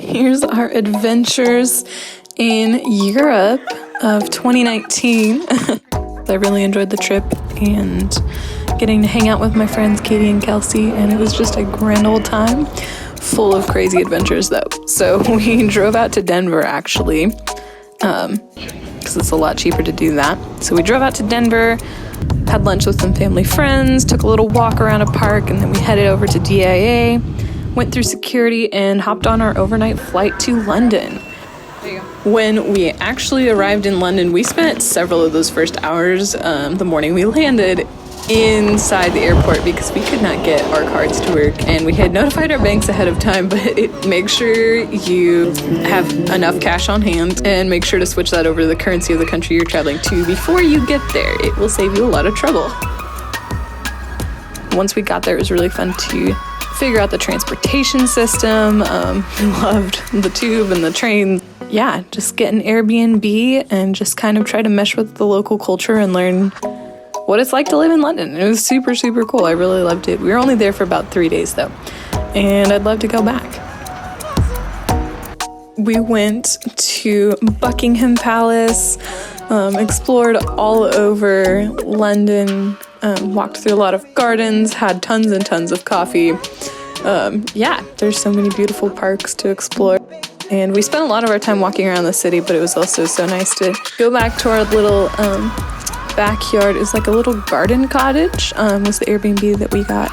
Here's our adventures in Europe of 2019. I really enjoyed the trip and getting to hang out with my friends Katie and Kelsey, and it was just a grand old time, full of crazy adventures though. So we drove out to Denver actually, because it's a lot cheaper to do that. So we drove out to Denver, had lunch with some family friends, took a little walk around a park, and then we headed over to DIA, went through security, and hopped on our overnight flight to London. When we actually arrived in London, we spent several of those first hours the morning we landed inside the airport because we could not get our cards to work, and we had notified our banks ahead of time, but make sure you have enough cash on hand and make sure to switch that over to the currency of the country you're traveling to before you get there. It will save you a lot of trouble. Once we got there, it was really fun to figure out the transportation system. Loved the tube and the train. Yeah, just get an Airbnb and just kind of try to mesh with the local culture and learn what it's like to live in London. It was super, super cool. I really loved it. We were only there for about 3 days though, and I'd love to go back. We went to Buckingham Palace, explored all over London, walked through a lot of gardens, had tons and tons of coffee. Yeah, there's so many beautiful parks to explore. And we spent a lot of our time walking around the city, but it was also so nice to go back to our little backyard. It was like a little garden cottage, was the Airbnb that we got.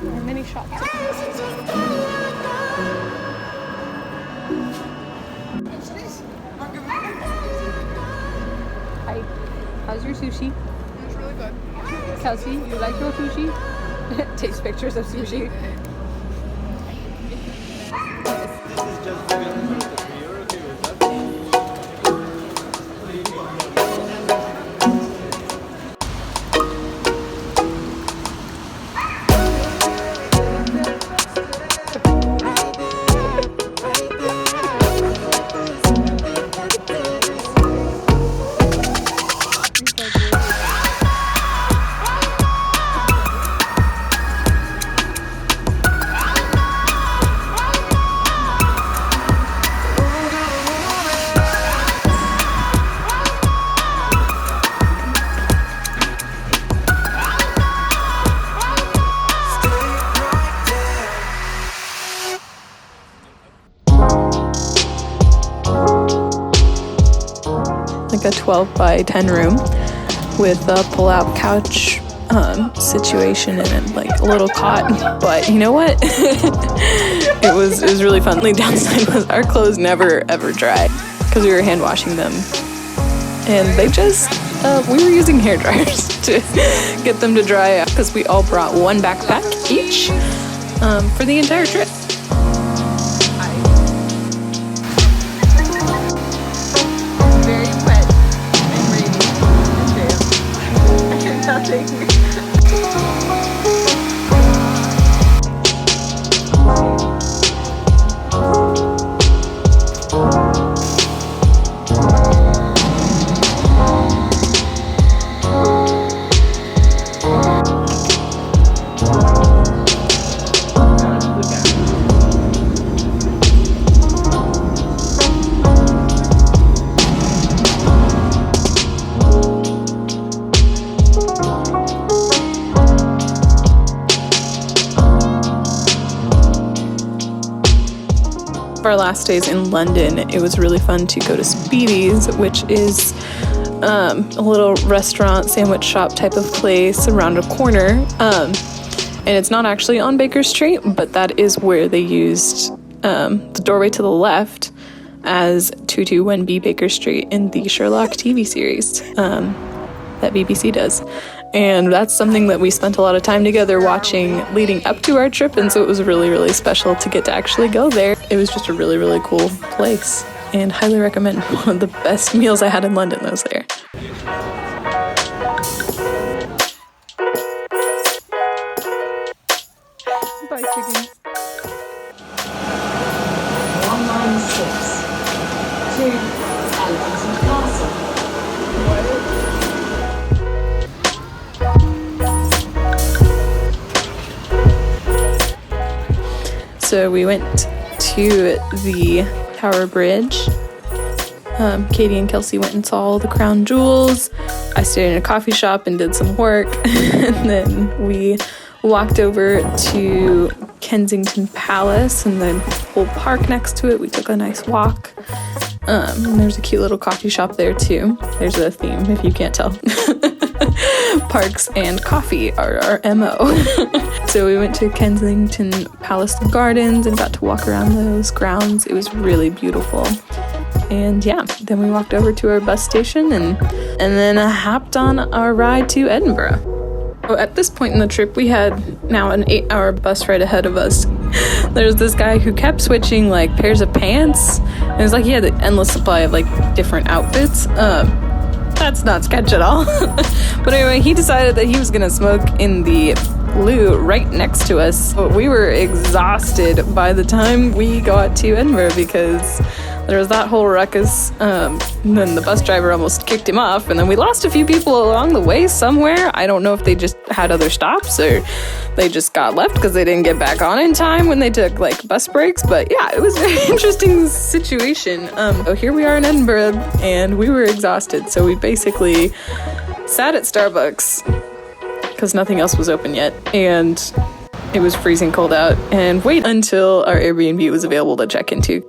There are many shops. Hi, how's your sushi? It's really good. Kelsey, you like your sushi? Takes pictures of sushi. Like a 12 by 10 room with a pull-out couch situation and like a little cot. But you know what? it was really fun. The downside was our clothes never ever dry because we were hand washing them, and they just we were using hair dryers to get them to dry because we all brought one backpack each for the entire trip. Our last days in London, it was really fun to go to Speedy's, which is a little restaurant, sandwich shop type of place around a corner. And it's not actually on Baker Street, but that is where they used the doorway to the left as 221B Baker Street in the Sherlock TV series that BBC does. And that's something that we spent a lot of time together watching leading up to our trip, and so it was really, really special to get to actually go there. It was just a really, really cool place, and highly recommend. One of the best meals I had in London was there. So we went to the Tower Bridge. Katie and Kelsey went and saw all the crown jewels. I stayed in a coffee shop and did some work. And then we walked over to Kensington Palace and the whole park next to it. We took a nice walk. And there's a cute little coffee shop there too. There's a theme if you can't tell. Parks and coffee are our MO. So we went to Kensington Palace Gardens and got to walk around those grounds. It was really beautiful. And yeah, then we walked over to our bus station and then hopped on our ride to Edinburgh. So at this point in the trip, we had now an 8-hour bus ride ahead of us. There's this guy who kept switching like pairs of pants. And it was like he had an endless supply of like different outfits. That's not sketch at all. But anyway, he decided that he was gonna smoke in the loo right next to us. But we were exhausted by the time we got to Edinburgh because there was that whole ruckus. And then the bus driver almost kicked him off, and then we lost a few people along the way somewhere. I don't know if they just had other stops or they just got left because they didn't get back on in time when they took like bus breaks. But yeah, it was a very interesting situation. So here we are in Edinburgh and we were exhausted. So we basically sat at Starbucks because nothing else was open yet. And it was freezing cold out and wait until our Airbnb was available to check into.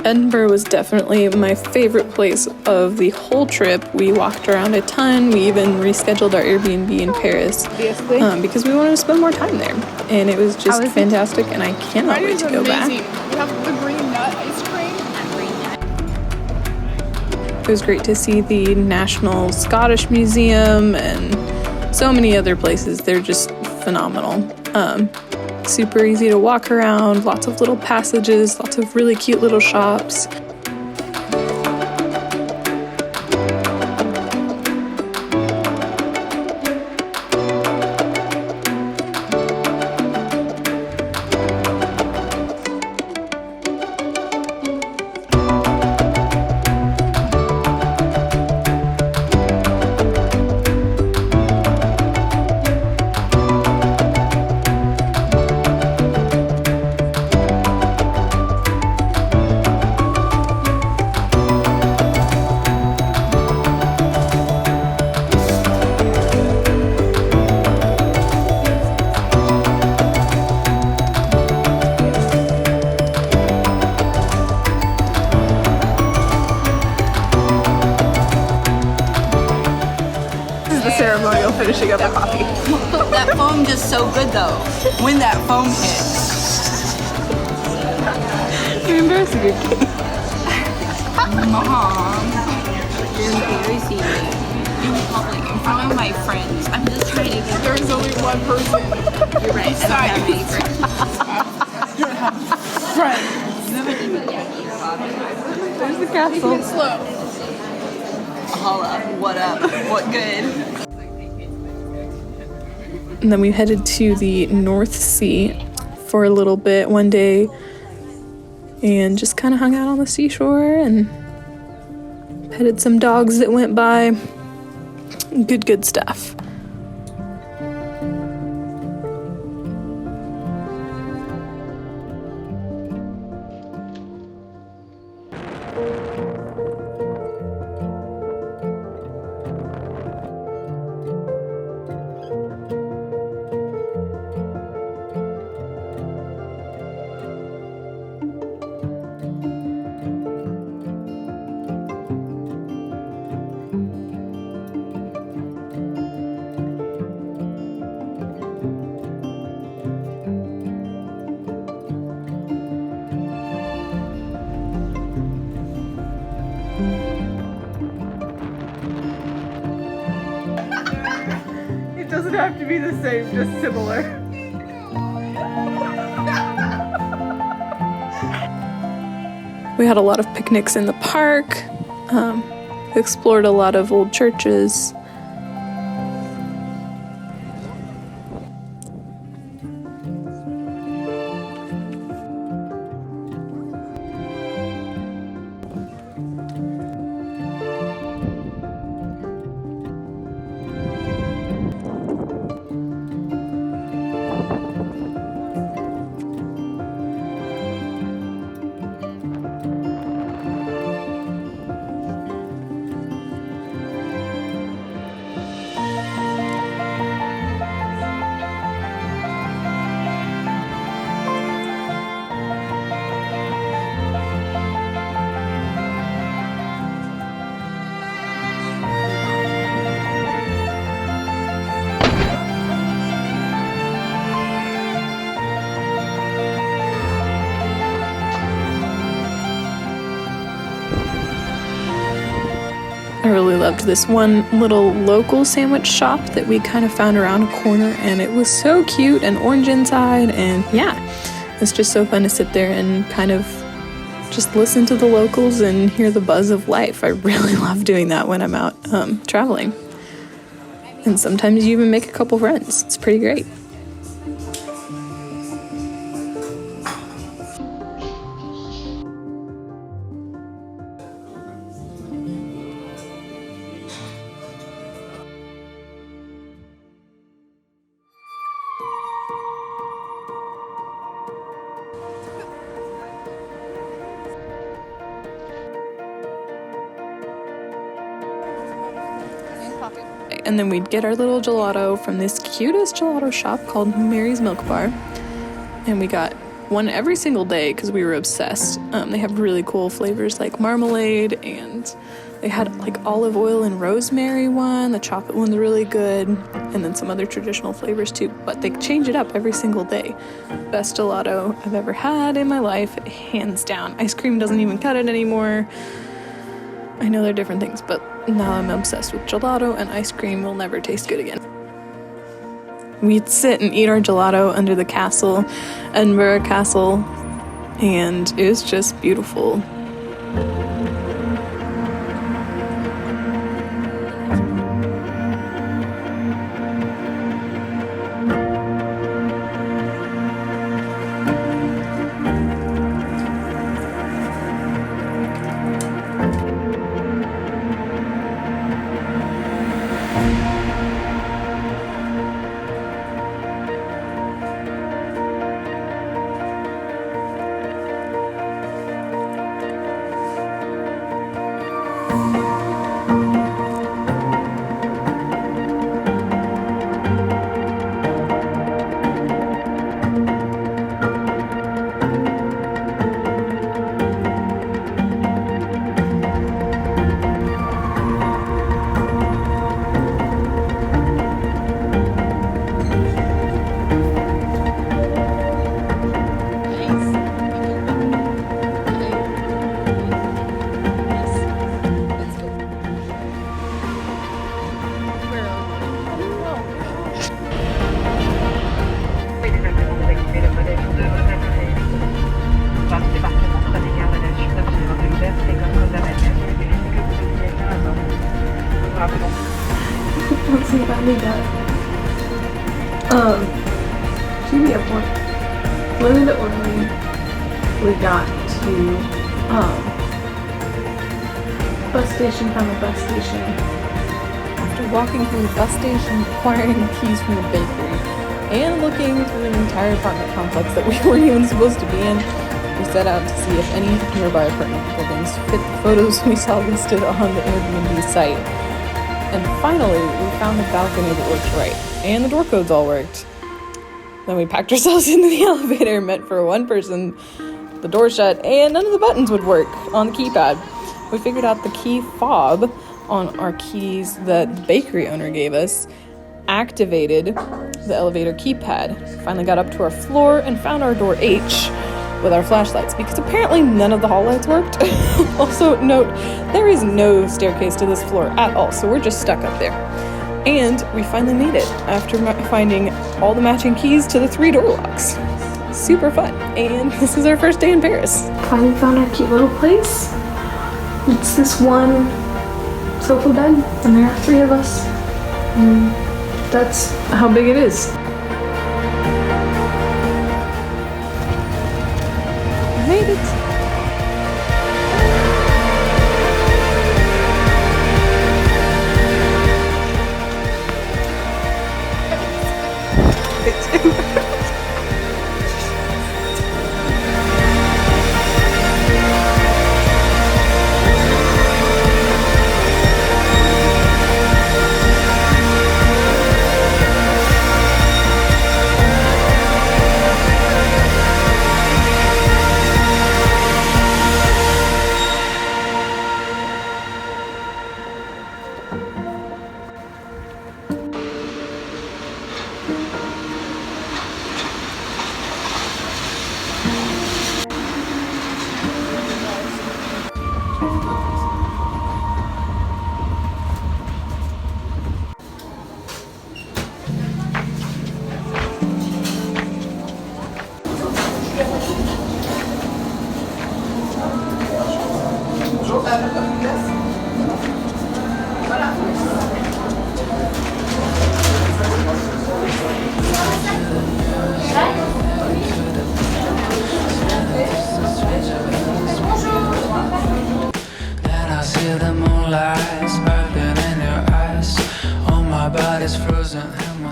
Edinburgh was definitely my favorite place of the whole trip. We walked around a ton. We even rescheduled our Airbnb in Paris because we wanted to spend more time there. And it was just fantastic, and I cannot wait to go back. We have the green nut ice cream. It was great to see the National Scottish Museum and so many other places. They're just phenomenal. Super easy to walk around, lots of little passages, lots of really cute little shops. Ceremonial finishing up a coffee. That foam just so good though. When that foam hits. You're embarrassing me. Mom, you're embarrassing me. In public, in front of my friends. I'm just trying to get. There's only one person. You're right. I don't have any friends. You don't have friends. There's the castle. Keep it slow. Holla. What up? What good? And then we headed to the North Sea for a little bit one day and just kind of hung out on the seashore and petted some dogs that went by. Good stuff. It doesn't have to be the same, just similar. We had a lot of picnics in the park, explored a lot of old churches. I really loved this one little local sandwich shop that we kind of found around a corner, and it was so cute and orange inside, and yeah, it's just so fun to sit there and kind of just listen to the locals and hear the buzz of life. I really love doing that when I'm out traveling. And sometimes you even make a couple friends. It's pretty great. And then we'd get our little gelato from this cutest gelato shop called Mary's Milk Bar. And we got one every single day because we were obsessed. They have really cool flavors like marmalade, and they had like olive oil and rosemary one. The chocolate one's really good, and then some other traditional flavors too. But they change it up every single day. Best gelato I've ever had in my life, hands down. Ice cream doesn't even cut it anymore. I know they're different things, but now I'm obsessed with gelato, and ice cream will never taste good again. We'd sit and eat our gelato under the castle, Edinburgh Castle, and it was just beautiful. Let's see if I need that. TV airport. Limited orderly. We got to bus station, found the bus station. After walking through the bus station, acquiring keys from the bakery, and looking through an entire apartment complex that we weren't even supposed to be in, we set out to see if any nearby apartment buildings fit the photos we saw listed on the Airbnb site. And finally, we found the balcony that worked right, and the door codes all worked. Then we packed ourselves into the elevator, meant for one person, the door shut, and none of the buttons would work on the keypad. We figured out the key fob on our keys that the bakery owner gave us, activated the elevator keypad, finally got up to our floor, and found our door H with our flashlights, because apparently none of the hall lights worked. Also, note, there is no staircase to this floor at all, so we're just stuck up there. And we finally made it after finding all the matching keys to the 3 door locks. Super fun, and this is our first day in Paris. Finally found our cute little place. It's this one sofa bed, and there are 3 of us, and that's how big it is. I made it.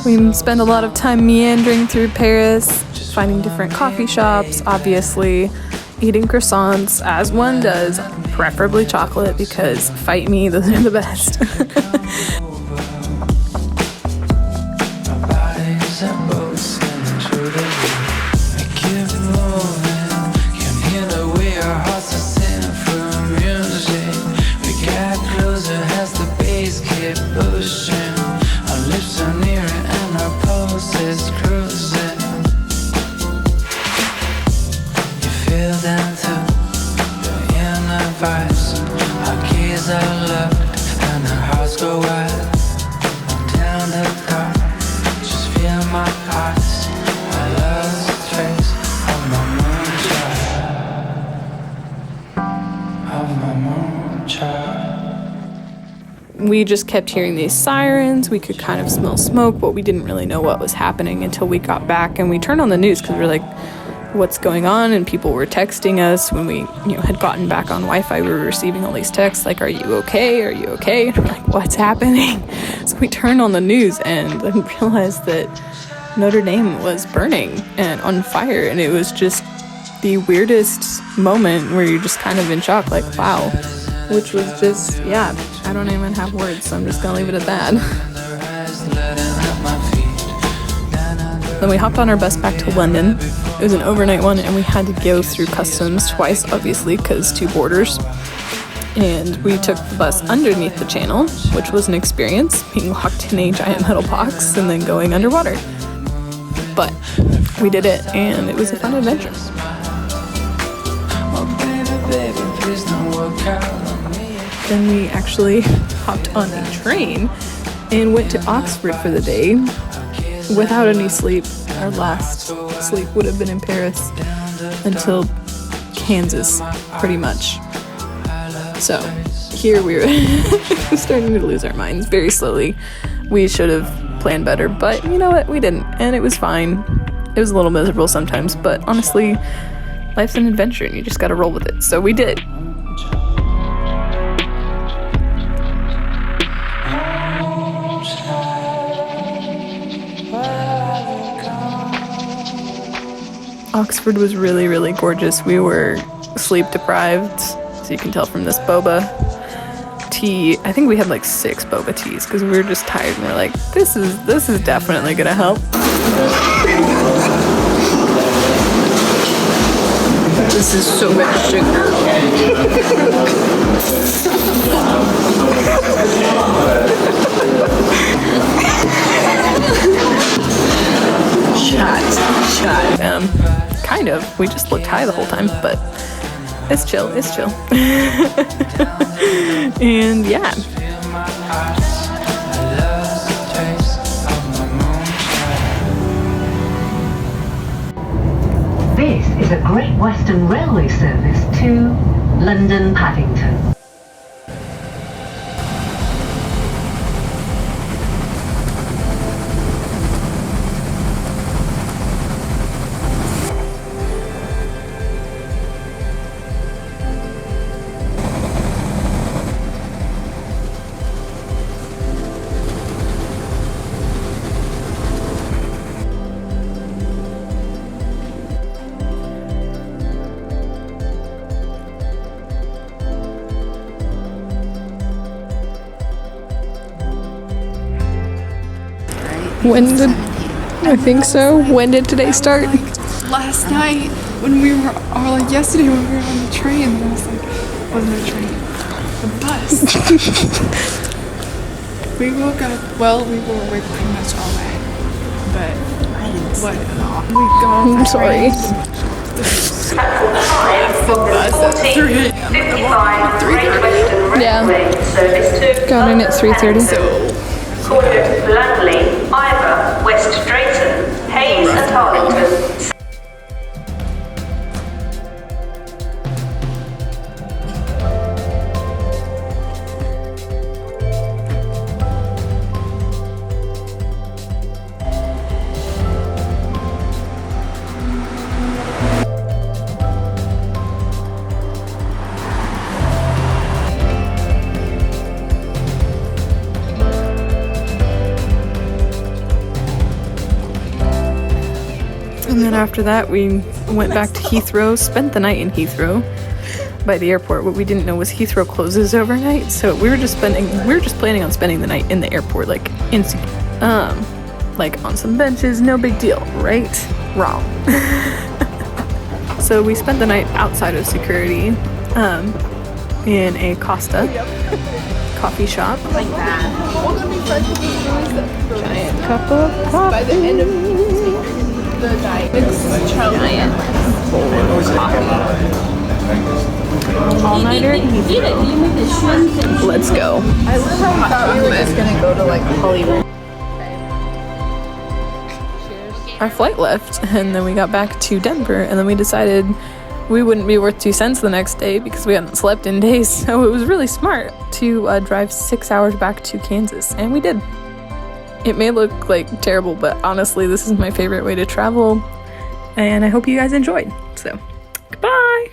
We spend a lot of time meandering through Paris, finding different coffee shops, obviously, eating croissants, as one does, preferably chocolate, because fight me, those are the best. We just kept hearing these sirens. We could kind of smell smoke, but we didn't really know what was happening until we got back and we turned on the news because we were like, what's going on? And people were texting us when we had gotten back on Wi-Fi. We were receiving all these texts like, are you okay? Are you okay? And we're like, what's happening? So we turned on the news and then realized that Notre Dame was burning and on fire. And it was just the weirdest moment where you're just kind of in shock, like, wow. Which was just, yeah, I don't even have words, so I'm just gonna leave it at that. Then we hopped on our bus back to London. It was an overnight one, and we had to go through customs twice, obviously, because 2 borders. And we took the bus underneath the channel, which was an experience, being locked in a giant metal box and then going underwater. But we did it, and it was a fun adventure. Then we actually hopped on a train and went to Oxford for the day without any sleep. Our last sleep would have been in Paris until Kansas, pretty much. So here we were starting to lose our minds very slowly. We should have planned better, but you know what? We didn't, and it was fine. It was a little miserable sometimes, but honestly, life's an adventure and you just gotta roll with it. So we did. Oxford was really, really gorgeous. We were sleep deprived, so you can tell from this boba tea. I think we had like 6 boba teas because we were just tired and we're like, this is definitely gonna help. This is so much sugar. Shot. Kind of. We just looked high the whole time, but it's chill. And yeah. This is a Great Western Railway service to London Paddington. I think so. When did today start? Last night when we were, or like yesterday when we were on the train, and I was like, wasn't a train, the bus. We woke up, well, we were awake pretty much all day, but I didn't sleep at all. We got off I'm sorry. the bus at 3 a.m. in the morning, 3:30. Yeah. Got in at 3:30. So, Cordon, Langley, Ivor, West Drayton, Hayes and Arlington. And then after that, we went back to Heathrow, spent the night in Heathrow by the airport. What we didn't know was Heathrow closes overnight, so we were just planning on spending the night in the airport, like like on some benches, no big deal, right? Wrong. So we spent the night outside of security, in a Costa coffee shop. Like that. Giant cup of coffee. By the end of the night, it's giant bowl of coffee. All-nighter at Heathrow. Let's go. I love how we thought we were just gonna go to like Hollywood. Our flight left, and then we got back to Denver, and then we decided we wouldn't be worth 2 cents the next day because we hadn't slept in days. So it was really smart to drive 6 hours back to Kansas, and we did. It may look like terrible, but honestly, this is my favorite way to travel, and I hope you guys enjoyed. So, goodbye!